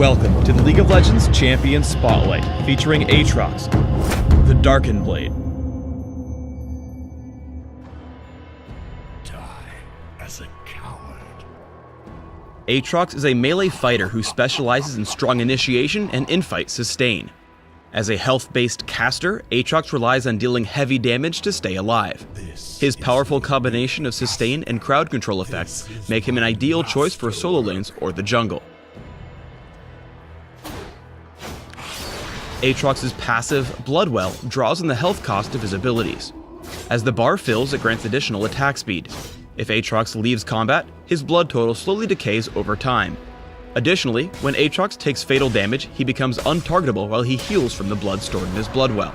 Welcome to the League of Legends Champion Spotlight, featuring Atrox, the Darkened Blade. Die as a coward. Atrox is a melee fighter who specializes in strong initiation and in-fight sustain. As a health-based caster, Atrox relies on dealing heavy damage to stay alive. His powerful combination of sustain and crowd control effects make him an ideal choice for solo lanes or the jungle. Atrox's passive, Bloodwell, draws on the health cost of his abilities. As the bar fills, it grants additional attack speed. If Atrox leaves combat, his blood total slowly decays over time. Additionally, when Atrox takes fatal damage, he becomes untargetable while he heals from the blood stored in his Bloodwell.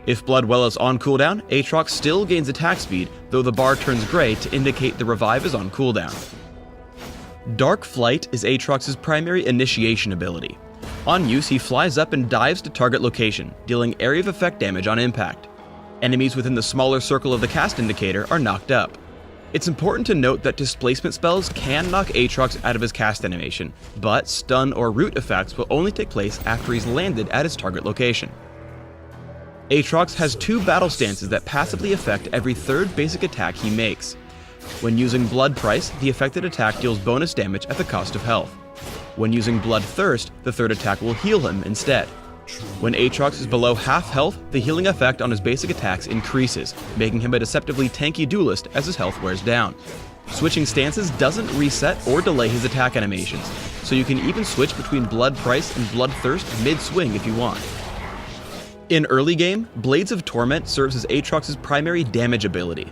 If Bloodwell is on cooldown, Atrox still gains attack speed, though the bar turns gray to indicate the revive is on cooldown. Dark Flight is Atrox's primary initiation ability. On use, he flies up and dives to target location, dealing area of effect damage on impact. Enemies within the smaller circle of the cast indicator are knocked up. It's important to note that displacement spells can knock Atrox out of his cast animation, but stun or root effects will only take place after he's landed at his target location. Atrox has two battle stances that passively affect every third basic attack he makes. When using Blood Price, the affected attack deals bonus damage at the cost of health. When using Bloodthirst, the third attack will heal him instead. When Atrox is below half health, the healing effect on his basic attacks increases, making him a deceptively tanky duelist as his health wears down. Switching stances doesn't reset or delay his attack animations, so you can even switch between Blood Price and Bloodthirst mid-swing if you want. In early game, Blades of Torment serves as Atrox's primary damage ability.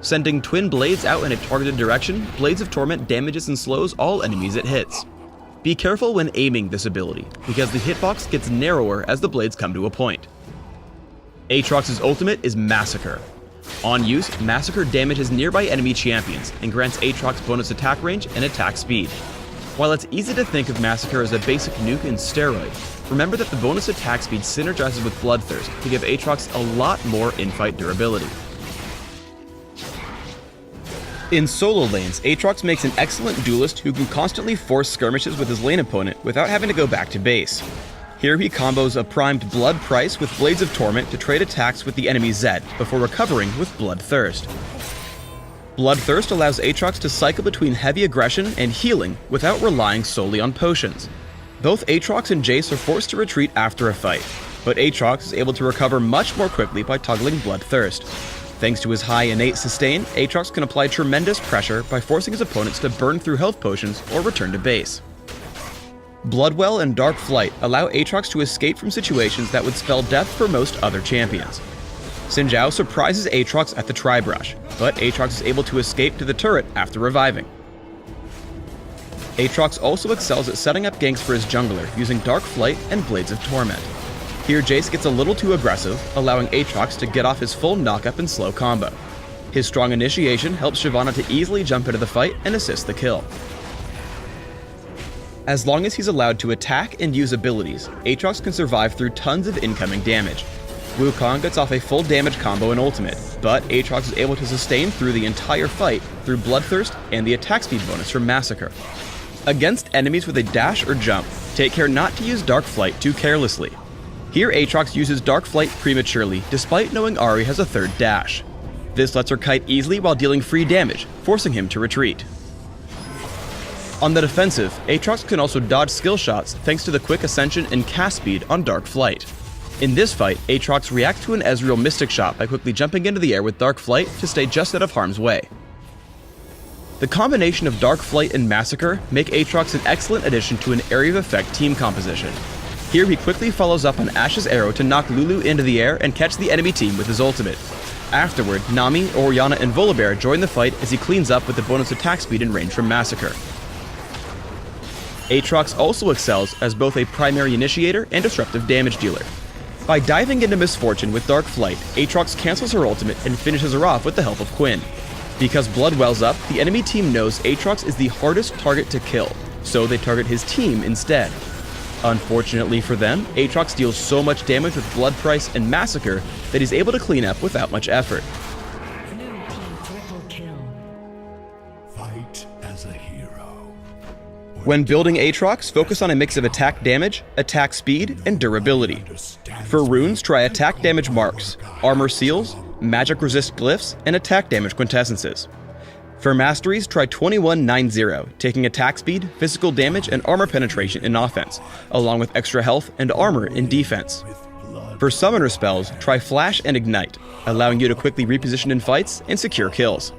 Sending twin blades out in a targeted direction, Blades of Torment damages and slows all enemies it hits. Be careful when aiming this ability, because the hitbox gets narrower as the blades come to a point. Atrox's ultimate is Massacre. On use, Massacre damages nearby enemy champions and grants Atrox bonus attack range and attack speed. While it's easy to think of Massacre as a basic nuke in steroids, remember that the bonus attack speed synergizes with Bloodthirst to give Atrox a lot more in-fight durability. In solo lanes, Atrox makes an excellent duelist who can constantly force skirmishes with his lane opponent without having to go back to base. Here he combos a primed Blood Price with Blades of Torment to trade attacks with the enemy Zed before recovering with Bloodthirst. Bloodthirst allows Atrox to cycle between heavy aggression and healing without relying solely on potions. Both Atrox and Jace are forced to retreat after a fight, but Atrox is able to recover much more quickly by toggling Bloodthirst. Thanks to his high innate sustain, Atrox can apply tremendous pressure by forcing his opponents to burn through health potions or return to base. Bloodwell and Dark Flight allow Atrox to escape from situations that would spell death for most other champions. Xin Zhao surprises Atrox at the Tri-Brush, but Atrox is able to escape to the turret after reviving. Atrox also excels at setting up ganks for his jungler using Dark Flight and Blades of Torment. Here Jace gets a little too aggressive, allowing Atrox to get off his full knockup and slow combo. His strong initiation helps Shyvana to easily jump into the fight and assist the kill. As long as he's allowed to attack and use abilities, Atrox can survive through tons of incoming damage. Wukong gets off a full damage combo and ultimate, but Atrox is able to sustain through the entire fight through Bloodthirst and the attack speed bonus from Massacre. Against enemies with a dash or jump, take care not to use Dark Flight too carelessly. Here Atrox uses Dark Flight prematurely, despite knowing Ahri has a third dash. This lets her kite easily while dealing free damage, forcing him to retreat. On the defensive, Atrox can also dodge skill shots thanks to the quick ascension and cast speed on Dark Flight. In this fight, Atrox reacts to an Ezreal Mystic Shot by quickly jumping into the air with Dark Flight to stay just out of harm's way. The combination of Dark Flight and Massacre make Atrox an excellent addition to an area of effect team composition. Here he quickly follows up on Ashe's arrow to knock Lulu into the air and catch the enemy team with his ultimate. Afterward, Nami, Orianna, and Volibear join the fight as he cleans up with the bonus attack speed and range from Massacre. Atrox also excels as both a primary initiator and disruptive damage dealer. By diving into Misfortune with Dark Flight, Atrox cancels her ultimate and finishes her off with the help of Quinn. Because blood wells up, the enemy team knows Atrox is the hardest target to kill, so they target his team instead. Unfortunately for them, Atrox deals so much damage with Blood Price and Massacre that he's able to clean up without much effort. Blue team triple kill. Fight as a hero. When building Atrox, focus on a mix of attack damage, attack speed, and durability. For runes, try attack damage marks, armor seals, magic resist glyphs, and attack damage quintessences. For masteries, try 2190, taking attack speed, physical damage, and armor penetration in offense, along with extra health and armor in defense. For summoner spells, try Flash and Ignite, allowing you to quickly reposition in fights and secure kills.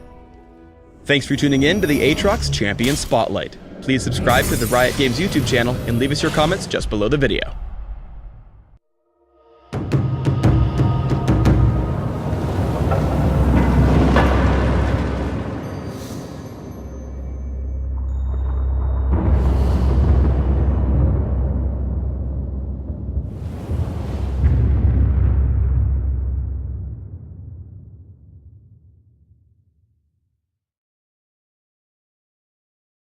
Thanks for tuning in to the Atrox Champion Spotlight. Please subscribe to the Riot Games YouTube channel and leave us your comments just below the video.